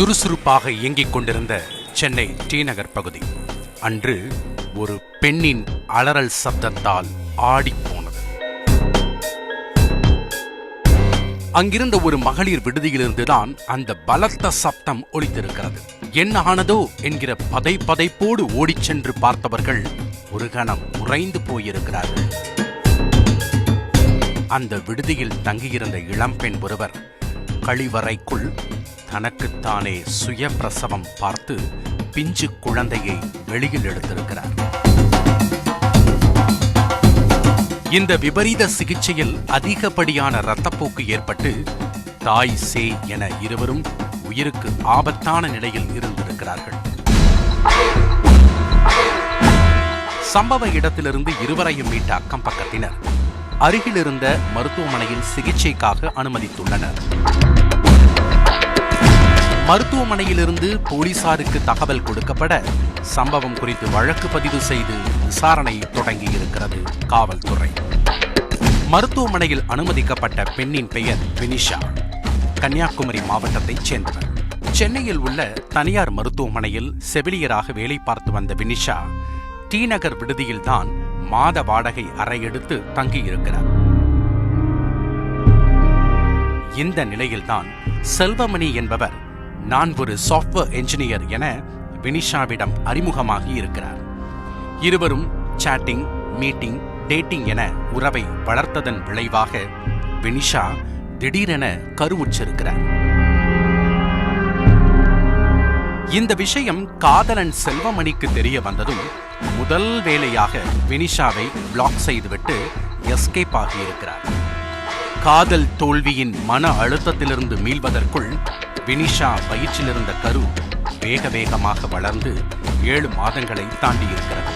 சுறுசுறுப்பாக இயங்கிக் கொண்டிருந்த சென்னை டி நகர் பகுதி அன்று ஒரு பெண்ணின் அலறல் சப்தத்தால் ஆடிப்போனது. அங்கிருந்த ஒரு மகளிர் விடுதியிலிருந்துதான் அந்த பலத்த சப்தம் ஒலித்திருக்கிறது. என்ன ஆனதோ என்கிற பதைப்போடு ஓடிச் சென்று பார்த்தவர்கள் ஒரு கணம் உறைந்து போயிருக்கிறார்கள். அந்த விடுதியில் தங்கியிருந்த இளம்பெண் ஒருவர் கழிவறைக்குள் தனக்குத்தானே சுய பிரசவம் பார்த்து பிஞ்சு குழந்தையை வெளியில் எடுத்திருக்கிறார். இந்த விபரீத சிகிச்சையில் அதிகப்படியான இரத்தப்போக்கு ஏற்பட்டு தாய் சேய் என இருவரும் உயிருக்கு ஆபத்தான நிலையில் இருந்திருக்கிறார்கள். சம்பவ இடத்திலிருந்து இருவரையும் மீட்ட அக்கம் பக்கத்தினர் அருகிலிருந்த மருத்துவமனையில் சிகிச்சைக்காக அனுமதித்துள்ளனர். மருத்துவமனையிலிருந்து போலீசாருக்கு தகவல் கொடுக்கப்பட சம்பவம் குறித்து வழக்கு பதிவு செய்து விசாரணை தொடங்கியிருக்கிறது காவல்துறை. மருத்துவமனையில் அனுமதிக்கப்பட்ட பெண்ணின் பெயர் வினிஷா. கன்னியாகுமரி மாவட்டத்தைச் சேர்ந்தவர். சென்னையில் உள்ள தனியார் மருத்துவமனையில் செவிலியராக வேலை பார்த்து வந்த வினிஷா டி நகர் விடுதியில்தான் மாத வாடகை அறை எடுத்து தங்கியிருக்கிறார். இந்த நிலையில்தான் செல்வமணி என்பவர் நான் ஒரு சாஃப்ட்வேர் என்ஜினியர் என வினிஷாவிடம் அறிமுகமாகி இருக்கிறார். இருவரும் சாட்டிங், மீட்டிங், டேட்டிங் என உறவை வளர்த்ததன் விளைவாக வினிஷா திடீரென கருவுற்றிருக்கிறார். இந்த விஷயம் காதலன் செல்வமணிக்கு தெரிய வந்ததும் முதல் வேலையாக வினிஷாவை பிளாக் செய்துவிட்டு எஸ்கேப் ஆகியிருக்கிறார். காதல் தோல்வியின் மன அழுத்தத்திலிருந்து மீள்வதற்குள் வினிஷா வயிற்றிலிருந்த கரு வேக வேகமாக வளர்ந்து 7 மாதங்களை தாண்டியிருக்கிறது.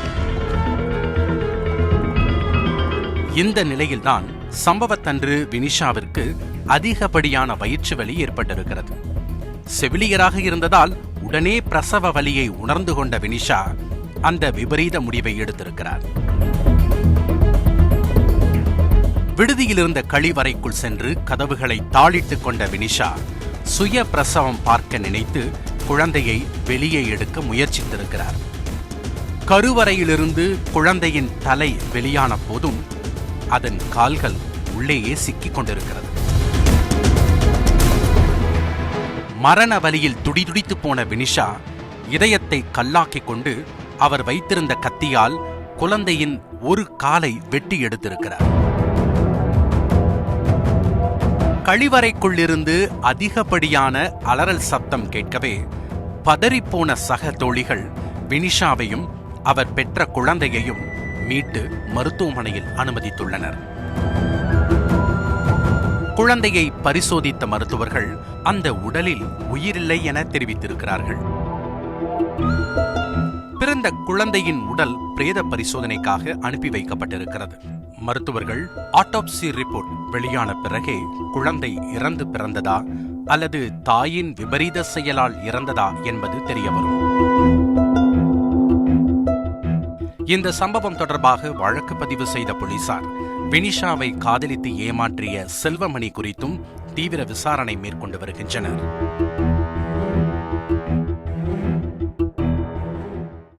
இந்த நிலையில்தான் சம்பவத்தன்று வினிஷாவிற்கு அதிகப்படியான வயிற்று வலி ஏற்பட்டிருக்கிறது. செவிலியராக இருந்ததால் உடனே பிரசவ வலியை உணர்ந்து கொண்ட வினிஷா அந்த விபரீத முடிவை எடுத்திருக்கிறார். விடுதியிலிருந்த கழிவறைக்குள் சென்று கதவுகளை தாளிட்டுக் கொண்ட வினிஷா சுய பிரசவம் பார்க்க நினைத்து குழந்தையை வெளியே எடுக்க முயற்சித்திருக்கிறார். கருவறையிலிருந்து குழந்தையின் தலை வெளியான போதும் அதன் கால்கள் உள்ளேயே சிக்கிக் கொண்டிருக்கிறது. மரண வலியில் துடிதுடித்து போன வினிஷா இதயத்தை கல்லாக்கிக் கொண்டு அவர் வைத்திருந்த கத்தியால் குழந்தையின் ஒரு காலை வெட்டி எடுத்திருக்கிறார். கழிவறைக்குள்ளிருந்து அதிகப்படியான அலறல் சப்தம் கேட்கவே பதறிப்போன சக தோழிகள் வினிஷாவையும் அவர் பெற்ற குழந்தையையும் மீட்டு மருத்துவமனையில் அனுமதித்துள்ளனர். குழந்தையை பரிசோதித்த மருத்துவர்கள் அந்த உடலில் உயிரில்லை என தெரிவித்திருக்கிறார்கள். பிறந்த குழந்தையின் உடல் பிரேத பரிசோதனைக்காக அனுப்பி வைக்கப்பட்டிருக்கிறது. மருத்துவர்கள் ஆட்டோப்சி ரிப்போர்ட் வெளியான பிறகே குழந்தை இறந்து பிறந்ததா அல்லது தாயின் விபரீத செயலால் இறந்ததா என்பது தெரியவரும். இந்த சம்பவம் தொடர்பாக வழக்கு பதிவு செய்த போலீசார் வினிஷாவை காதலித்து ஏமாற்றிய செல்வமணி குறித்தும் தீவிர விசாரணை மேற்கொண்டு வருகின்றனர்.